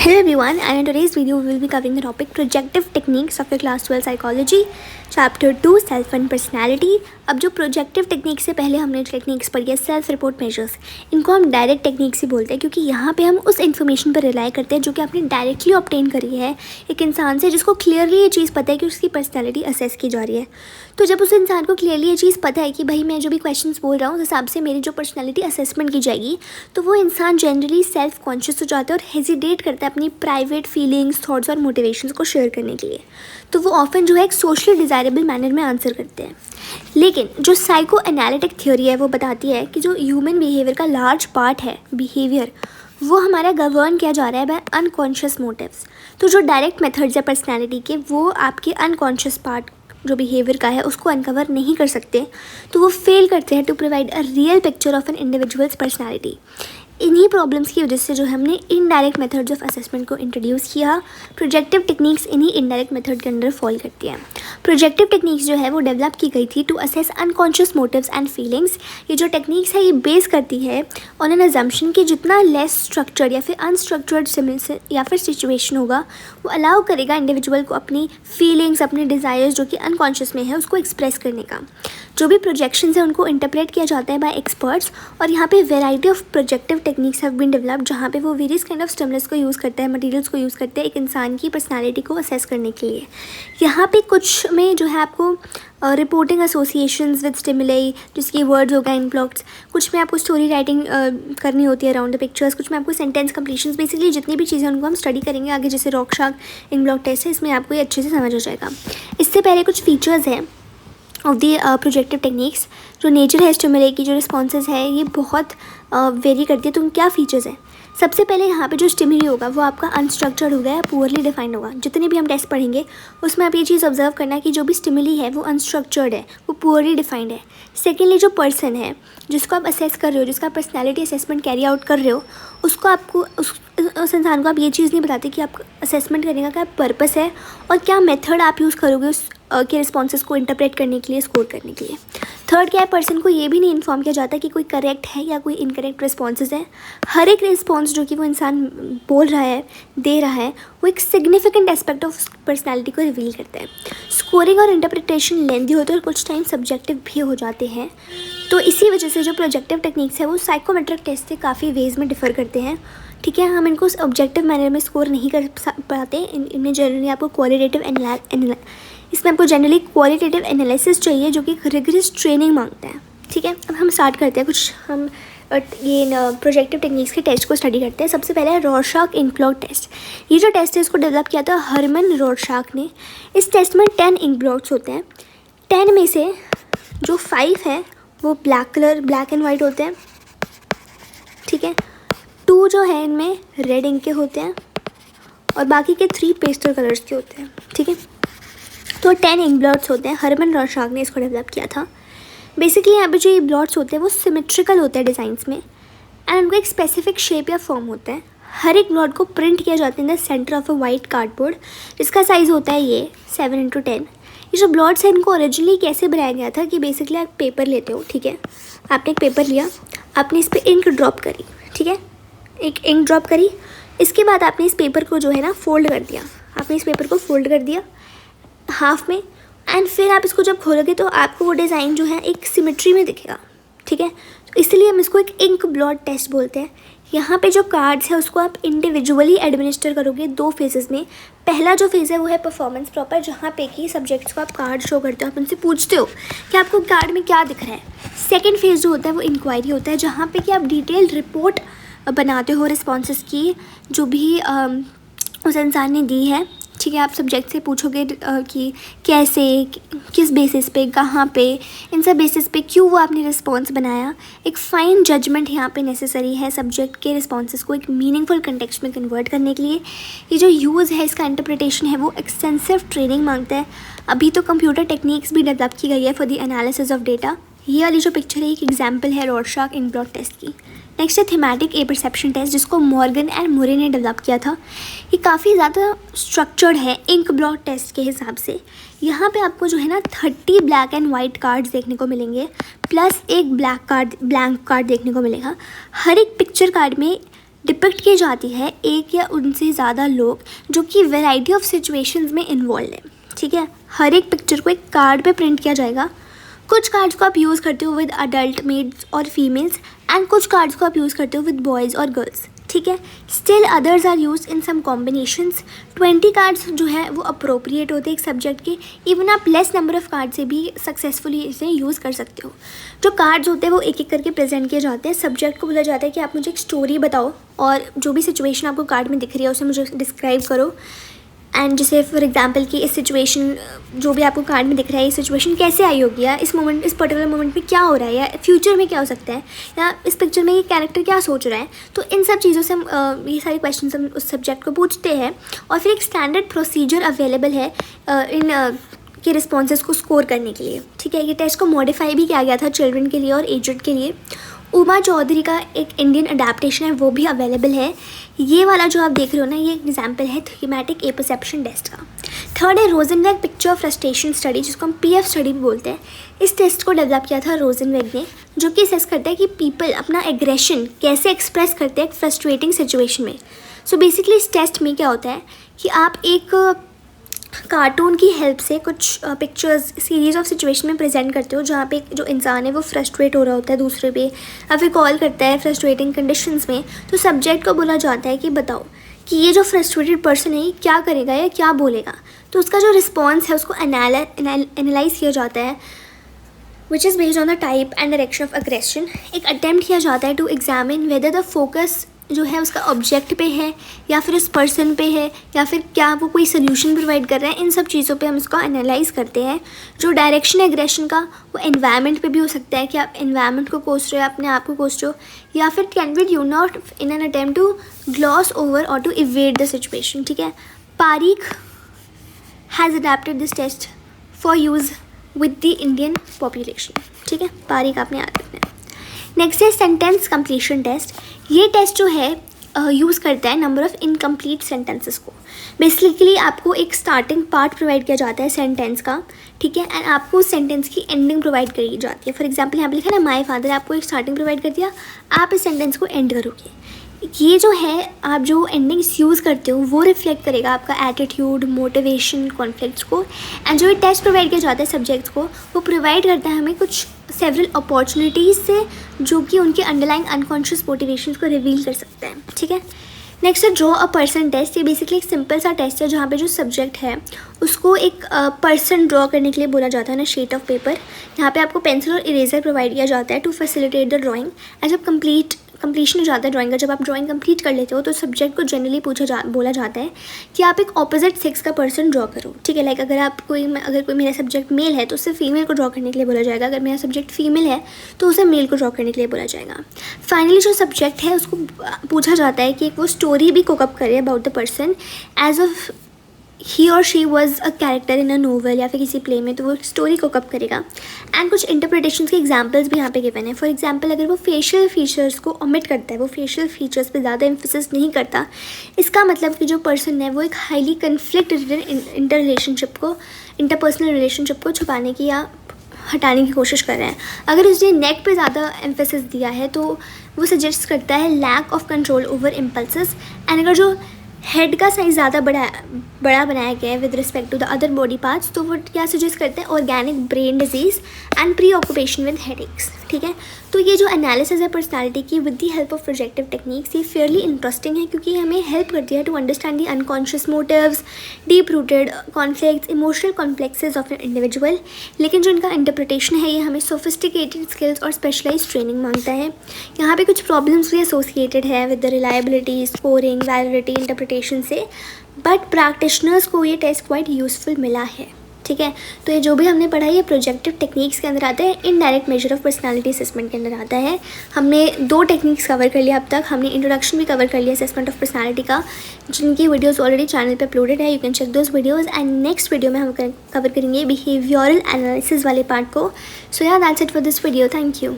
Hello everyone, and in today's video we will be covering the topic projective techniques of your class 12 psychology chapter 2 self and personality। अब जो projective technique से पहले हमने techniques पढ़ी है self report measures, इनको हम direct techniques ही बोलते हैं क्योंकि यहाँ पे हम उस इन्फॉर्मेशन पर रिलाई करते हैं जो कि आपने डायरेक्टली ऑब्टेन करी है एक इंसान से जिसको क्लियरली ये चीज़ पता है कि उसकी पर्सनैलिटी असेस की जा रही है। तो जब उस इंसान को क्लियरली ये चीज़ पता है कि भाई मैं जो भी क्वेश्चंस बोल रहा हूँ उस हिसाब से मेरी जो पर्सनैलिटी असेसमेंट की जाएगी, तो वो इंसान जनरली सेल्फ कॉन्शियस हो जाता है और हेजिटेट करता है अपनी प्राइवेट फीलिंग्स, थॉट्स और मोटिवेशंस को शेयर करने के लिए। तो वो ऑफन जो है एक सोशली डिज़ायरेबल मैनर में आंसर करते हैं। लेकिन जो साइको एनालिटिक थ्योरी है वो बताती है कि जो ह्यूमन बिहेवियर का लार्ज पार्ट है बिहेवियर, वो हमारा गवर्न किया जा रहा है बाय अनकॉन्शियस मोटिव्स। तो जो डायरेक्ट मेथड्स है पर्सनैलिटी के वो आपके अनकॉन्शियस पार्ट जो बिहेवियर का है उसको अनकवर नहीं कर सकते, तो वो फेल करते हैं to provide a real picture of an individual's personality. इन्हीं प्रॉब्लम्स की वजह से जो हमने इनडायरेक्ट मेथड्स ऑफ असेसमेंट को इंट्रोड्यूस किया। प्रोजेक्टिव टेक्निक्स इन्हीं इनडायरेक्ट मेथड के अंडर फॉल करती हैं। प्रोजेक्टिव टेक्निक्स जो है वो डेवलप की गई थी to assess unconscious motives and feelings. ये जो टेक्निक्स है ये बेस करती है ऑन एन अजम्पशन कि जितना लेस स्ट्रक्चर्ड या फिर अनस्ट्रक्चर्ड सिमिल या फिर सिचुएशन होगा वो अलाउ करेगा इंडिविजुअल को अपनी फीलिंग्स, अपने डिज़ायर्स जो कि अनकॉन्शियस में है उसको एक्सप्रेस करने का। जो भी प्रोजेक्शंस है उनको इंटरप्रेट किया जाता है बाय एक्सपर्ट्स, और यहाँ पे variety of projective techniques have been developed जहाँ पे वो वेरियस काइंड ऑफ स्टिमुलस को यूज़ करते हैं, मटेरियल्स को यूज़ करते हैं एक इंसान की पर्सनालिटी को असेस करने के लिए। यहाँ पे कुछ में जो है आपको रिपोर्टिंग एसोसिएशंस विद स्टिमुलाई जिसकी वर्ड्स हो गए इन ब्लॉक्स, कुछ में आपको स्टोरी राइटिंग करनी होती है अराउंड द पिक्चर्स, कुछ में आपको सेंटेंस कंप्लीशंस, बेसिकली जितनी भी चीज़ें उनको हम स्टडी करेंगे आगे, जैसे रॉकशॉक इन ब्लॉक टेस्ट है, इसमें आपको ये अच्छे से समझ हो जाएगा। इससे पहले कुछ फीचर्स हैं ऑफ दी प्रोजेक्टिव टेक्निक्स। जो नेचर है स्टिमुलाई की, जो रिस्पॉन्सेज है ये बहुत वेरी करती है। तो क्या फीचर्स हैं? सबसे पहले यहाँ पे जो स्टिमुली होगा वो आपका अनस्ट्रक्चर्ड होगा या पुअरली डिफाइंड होगा। जितने भी हम टेस्ट पढ़ेंगे उसमें आप ये चीज़ ऑब्जर्व करना कि जो भी स्टिमुली है वो अनस्ट्रक्चर्ड है, वो पुअरली डिफाइंड है। सेकेंडली जो पर्सन है जिसको आप असेस कर रहे हो, जिसका पर्सनैलिटी असेसमेंट कैरी आउट कर रहे हो, उसको आपको उस इंसान को आप ये चीज़ नहीं बताते कि आप असेसमेंट करने का क्या पर्पस है और क्या मेथड आप यूज़ करोगे उस के रिस्पॉन्सेज को इंटरप्रेट करने के लिए, स्कोर करने के लिए। थर्ड क्या है, पर्सन को ये भी नहीं इन्फॉर्म किया जाता कि कोई करेक्ट है या कोई इनकरेक्ट रिस्पॉन्सेज है। हर एक रिस्पॉन्स जो कि वो इंसान बोल रहा है, दे रहा है, वो एक सिग्निफिकेंट एस्पेक्ट ऑफ पर्सनैलिटी को रिवील करता है। स्कोरिंग और इंटरप्रिटेशन लेंथी होते हैं और कुछ टाइम सब्जेक्टिव भी हो जाते हैं। तो इसी वजह से जो प्रोजेक्टिव टेक्निक्स है वो साइकोमेट्रिक टेस्ट से काफ़ी वेज में डिफ़र करते हैं। ठीक है, हम इनको ऑब्जेक्टिव मैनर में स्कोर नहीं कर पाते। इनमें जनरली आपको जनरली क्वालिटेटिव एनालिसिस चाहिए जो कि रिगरस ट्रेनिंग मांगता है। ठीक है, अब हम स्टार्ट करते हैं हम ये प्रोजेक्टिव टेक्निक्स के टेस्ट को स्टडी करते हैं। सबसे पहले है रॉरशॉक इंक ब्लॉट टेस्ट। ये जो टेस्ट है इसको डेवलप किया था हरमन रॉरशॉक ने। इस टेस्ट में 10 इंक ब्लॉट्स होते हैं। 10 में से जो 5 है वो ब्लैक एंड वाइट होते हैं। ठीक है, 2 जो है इनमें रेड इंक के होते हैं और बाकी के 3 पेस्टल कलर्स के होते हैं। ठीक है, तो 10 इंक ब्लॉट्स होते हैं। हरमन रॉरशॉक ने इसको डेवलप किया था। बेसिकली यहाँ पे जो ये ब्लॉट्स होते हैं वो सिमेट्रिकल होते हैं डिज़ाइंस में एंड उनको एक स्पेसिफिक शेप या फॉर्म होता है। हर एक ब्लॉट को प्रिंट किया जाता है in the centre of a white cardboard जिसका साइज़ होता है ये 7x10। ये जो ब्लॉट्स हैं इनको ओरिजिनली कैसे बनाया गया था कि बेसिकली आप पेपर लेते हो। ठीक है, आपने एक पेपर लिया, आपने इस पर इंक ड्रॉप करी। ठीक है, एक इंक ड्रॉप करी, इसके बाद आपने इस पेपर को जो है ना फोल्ड कर दिया। आपने इस पेपर को फोल्ड कर दिया हाफ में एंड फिर आप इसको जब खोलोगे तो आपको वो डिज़ाइन जो है एक सिमेट्री में दिखेगा। ठीक है, तो इसलिए हम इसको एक इंक ब्लॉट टेस्ट बोलते हैं। यहाँ पे जो कार्ड्स है उसको आप इंडिविजुअली एडमिनिस्टर करोगे 2 फेजेस में। पहला जो फेज़ है वो है परफॉर्मेंस प्रॉपर, जहाँ पे कि सब्जेक्ट्स को आप कार्ड शो करते हो, आप उनसे पूछते हो कि आपको कार्ड में क्या दिख रहा है। सेकेंड फेज़ जो होता है वो इंक्वायरी होता है, जहाँ पे कि आप डिटेल्ड रिपोर्ट बनाते हो रिस्पॉन्सेस की जो भी उस इंसान ने दी है। ठीक है, आप सब्जेक्ट से पूछोगे कि कैसे, किस बेसिस पे, कहाँ पे, इन सब बेसिस पे क्यों वो आपने रिस्पॉन्स बनाया। एक फ़ाइन जजमेंट यहाँ पे नेसेसरी है सब्जेक्ट के रिस्पॉन्सेस को एक मीनिंगफुल कंटेक्स्ट में कन्वर्ट करने के लिए। ये जो यूज़ है इसका इंटरप्रिटेशन है वो एक्सटेंसिव ट्रेनिंग मांगता है। अभी तो कंप्यूटर टेक्निक्स भी डेवलप की गई है for the analysis of data. ये वाली जो पिक्चर है एक एग्जाम्पल है रॉरशॉक इंक ब्लॉट टेस्ट की। नेक्स्ट है थीमेटिक ए परसेप्शन टेस्ट जिसको मॉर्गन एंड मुरे ने डेवलप किया था। ये काफ़ी ज़्यादा स्ट्रक्चर्ड है इंक ब्लॉट टेस्ट के हिसाब से। यहाँ पे आपको जो है ना 30 ब्लैक एंड वाइट कार्ड्स देखने को मिलेंगे प्लस एक ब्लैंक कार्ड देखने को मिलेगा। हर एक पिक्चर कार्ड में डिपिक्ट की जाती है एक या उनसे ज़्यादा लोग जो कि वैरायटी ऑफ सिचुएशंस में इन्वॉल्व है, ठीक है। हर एक पिक्चर को एक कार्ड पे प्रिंट किया जाएगा। कुछ कार्ड्स को आप यूज़ करते हो विद अडल्ट मेल्स और फीमेल्स एंड कुछ कार्ड्स को आप यूज़ करते हो विद बॉयज़ और गर्ल्स, ठीक है। Still others are use in some combinations. 20 cards जो है वो अप्रोप्रिएट होते हैं एक सब्जेक्ट के। इवन आप लेस नंबर ऑफ कार्ड से भी सक्सेसफुली इसे यूज़ कर सकते हो। जो कार्ड्स होते हैं वो एक एक करके प्रेजेंट किए जाते हैं। सब्जेक्ट को बोला जाता है कि आप मुझे एक स्टोरी बताओ और जो भी सिचुएशन आपको कार्ड में दिख रही है उसे मुझे डिस्क्राइब करो। एंड जैसे फॉर एग्जांपल कि इस सिचुएशन जो भी आपको कार्ड में दिख रहा है, ये सिचुएशन कैसे आई होगी, या इस मोमेंट, इस पर्टिकुलर मोमेंट में क्या हो रहा है, या फ्यूचर में क्या हो सकता है, या इस पिक्चर में ये कैरेक्टर क्या सोच रहा है। तो इन सब चीज़ों से हम ये सारे क्वेश्चन हम उस सब्जेक्ट को पूछते हैं। और फिर एक स्टैंडर्ड प्रोसीजर अवेलेबल है इन के रिस्पॉन्सेज को स्कोर करने के लिए, ठीक है। ये टेस्ट को मॉडिफाई भी किया गया था चिल्ड्रन के लिए और एजड के लिए। उमा चौधरी का एक इंडियन अडेप्टेशन है, वो भी अवेलेबल है। ये वाला जो आप देख रहे हो ना, ये एग्जाम्पल है थीमेटिक ए परसेप्शन टेस्ट का। थर्ड है रोजनवेग पिक्चर फ्रस्ट्रेशन स्टडी, जिसको हम PF स्टडी भी बोलते हैं। इस टेस्ट को डेवलप किया था रोजनवेग ने, जो कि असेस करता है कि पीपल अपना एग्रेशन कैसे एक्सप्रेस करते हैं एक फ्रस्ट्रेटिंग सिचुएशन में। सो बेसिकली इस टेस्ट में क्या होता है कि आप एक कार्टून की हेल्प से कुछ पिक्चर्स सीरीज़ ऑफ सिचुएशन में प्रेजेंट करते हो, जहाँ पे जो इंसान है वो फ्रस्ट्रेट हो रहा होता है दूसरे पे, या फिर कॉल करता है फ्रस्ट्रेटिंग कंडीशंस में। तो सब्जेक्ट को बोला जाता है कि बताओ कि ये जो फ्रस्ट्रेटेड पर्सन है क्या करेगा या क्या बोलेगा। तो उसका जो रिस्पॉन्स है उसको एनालाइज किया जाता है, which is based on the type and direction of aggression. एक अटेम्प्ट किया जाता है to examine whether the focus जो है उसका ऑब्जेक्ट पे है या फिर उस पर्सन पे है, या फिर क्या वो कोई सोल्यूशन प्रोवाइड कर रहा है। इन सब चीज़ों पे हम इसको एनालाइज करते हैं। जो डायरेक्शन एग्रेशन का वो एनवायरनमेंट पे भी हो सकता है कि आप एनवायरनमेंट को कोस रहे हो, अपने आप को कोस रहे हो, या फिर can be you not in an attempt to gloss over और टू इवेड द सिचुएशन, ठीक है। Parikh has adapted this test for use with the Indian population, ठीक है। पारीख आपने याद रखना है। नेक्स्ट है सेंटेंस कंप्लीशन टेस्ट। ये टेस्ट जो है यूज़ करता है नंबर ऑफ़ इनकम्प्लीट सेंटेंसेस को। बेसिकली आपको एक स्टार्टिंग पार्ट प्रोवाइड किया जाता है सेंटेंस का, ठीक है, एंड आपको उस सेंटेंस की एंडिंग प्रोवाइड करी जाती है। फॉर एग्जांपल यहाँ पे लिखा है ना माय फादर, आपको एक स्टार्टिंग प्रोवाइड कर दिया, आप इस सेंटेंस को एंड करोगे। ये जो है आप जो एंडिंग्स यूज़ करते हो वो रिफ्लेक्ट करेगा आपका एटीट्यूड, मोटिवेशन, कॉन्फ्लिक्ट्स को। एंड जो टेस्ट प्रोवाइड किया जाता है सब्जेक्ट्स को, वो प्रोवाइड करता है हमें कुछ सेवरल अपॉर्चुनिटीज़ से जो कि उनके अंडरलाइंग अनकॉन्शियस मोटिवेशन को रिवील कर सकते हैं, ठीक है। नेक्स्ट है ड्रॉ अ पर्सन टेस्ट। ये बेसिकली एक सिंपल सा टेस्ट है जहाँ पे जो सब्जेक्ट है उसको एक पर्सन ड्रॉ करने के लिए बोला जाता है ना शीट ऑफ पेपर। यहाँ पे आपको पेंसिल और इरेजर प्रोवाइड किया जाता है to facilitate the drawing. And जब कंप्लीशन हो जाता है ड्राइंग का, जब आप ड्राइंग कंप्लीट कर लेते हो तो सब्जेक्ट को जनरली बोला जाता है कि आप एक ऑपोजिट सेक्स का पर्सन ड्रॉ करो, ठीक है। लाइक अगर कोई मेरा सब्जेक्ट मेल है तो उससे फीमेल को ड्रॉ करने के लिए बोला जाएगा। अगर मेरा सब्जेक्ट फीमेल है तो उसे मेल को ड्रॉ करने के लिए बोला जाएगा। फाइनली जो सब्जेक्ट है उसको पूछा जाता है कि एक वो स्टोरी भी कोकअप करे about the person as of he और she was a character in a novel या फिर किसी प्ले में, तो वो स्टोरी को कप करेगा। एंड कुछ इंटरप्रिटेशंस के एग्जांपल्स भी यहाँ पे गिवन है। फॉर एग्जांपल अगर वो फेशियल फीचर्स को ओमिट करता है, वो फेशियल फीचर्स पे ज़्यादा एम्फेसिस नहीं करता, इसका मतलब कि जो पर्सन है वो एक हाईली कन्फ्लिक्ट इंटरपर्सनल रिलेशनशिप को छुपाने की या हटाने की कोशिश कर रहे हैं। अगर उसने नेक पे ज़्यादा एम्फेसिस दिया है तो वो सजेस्ट करता है lack of control over impulses. And अगर जो हेड का साइज़ ज़्यादा बड़ा बनाया गया है with respect to the other body parts, तो वो क्या सजेस्ट करते हैं organic brain disease and preoccupation with headaches, ठीक है। तो ये जो एनालिसिस है पर्सनालिटी की with the help of projective techniques, ये फेयरली इंटरेस्टिंग है क्योंकि हमें हेल्प करती है to understand the unconscious motives, deep rooted conflicts, emotional complexes of an individual. लेकिन जो इनका इंटरप्रिटेशन है ये हमें सोफिस्टिकेटेड स्किल्स और स्पेशलाइज्ड ट्रेनिंग मांगता है। यहाँ पे कुछ प्रॉब्लम्स भी एसोसिएटेड है with the reliability, scoring, validity, interpretation से, बट प्रैक्टिशनर्स को ये टेस्ट क्वाइट यूज़फुल मिला है, ठीक है। तो ये जो भी हमने पढ़ा है ये प्रोजेक्टिव टेक्निक्स के अंदर आता है, indirect measure of personality assessment के अंदर आता है। हमने 2 टेक्निक्स कवर कर लिया अब तक। हमने इंट्रोडक्शन भी कवर कर लिया असेसमेंट ऑफ पर्सनालिटी का, जिनकी वीडियोस ऑलरेडी चैनल पे अपलोडेड है, you can check those videos. And next video में हम कवर करेंगे बिहेवियरल एनालिसिस वाले पार्ट को। सो या that's it for this video, thank you.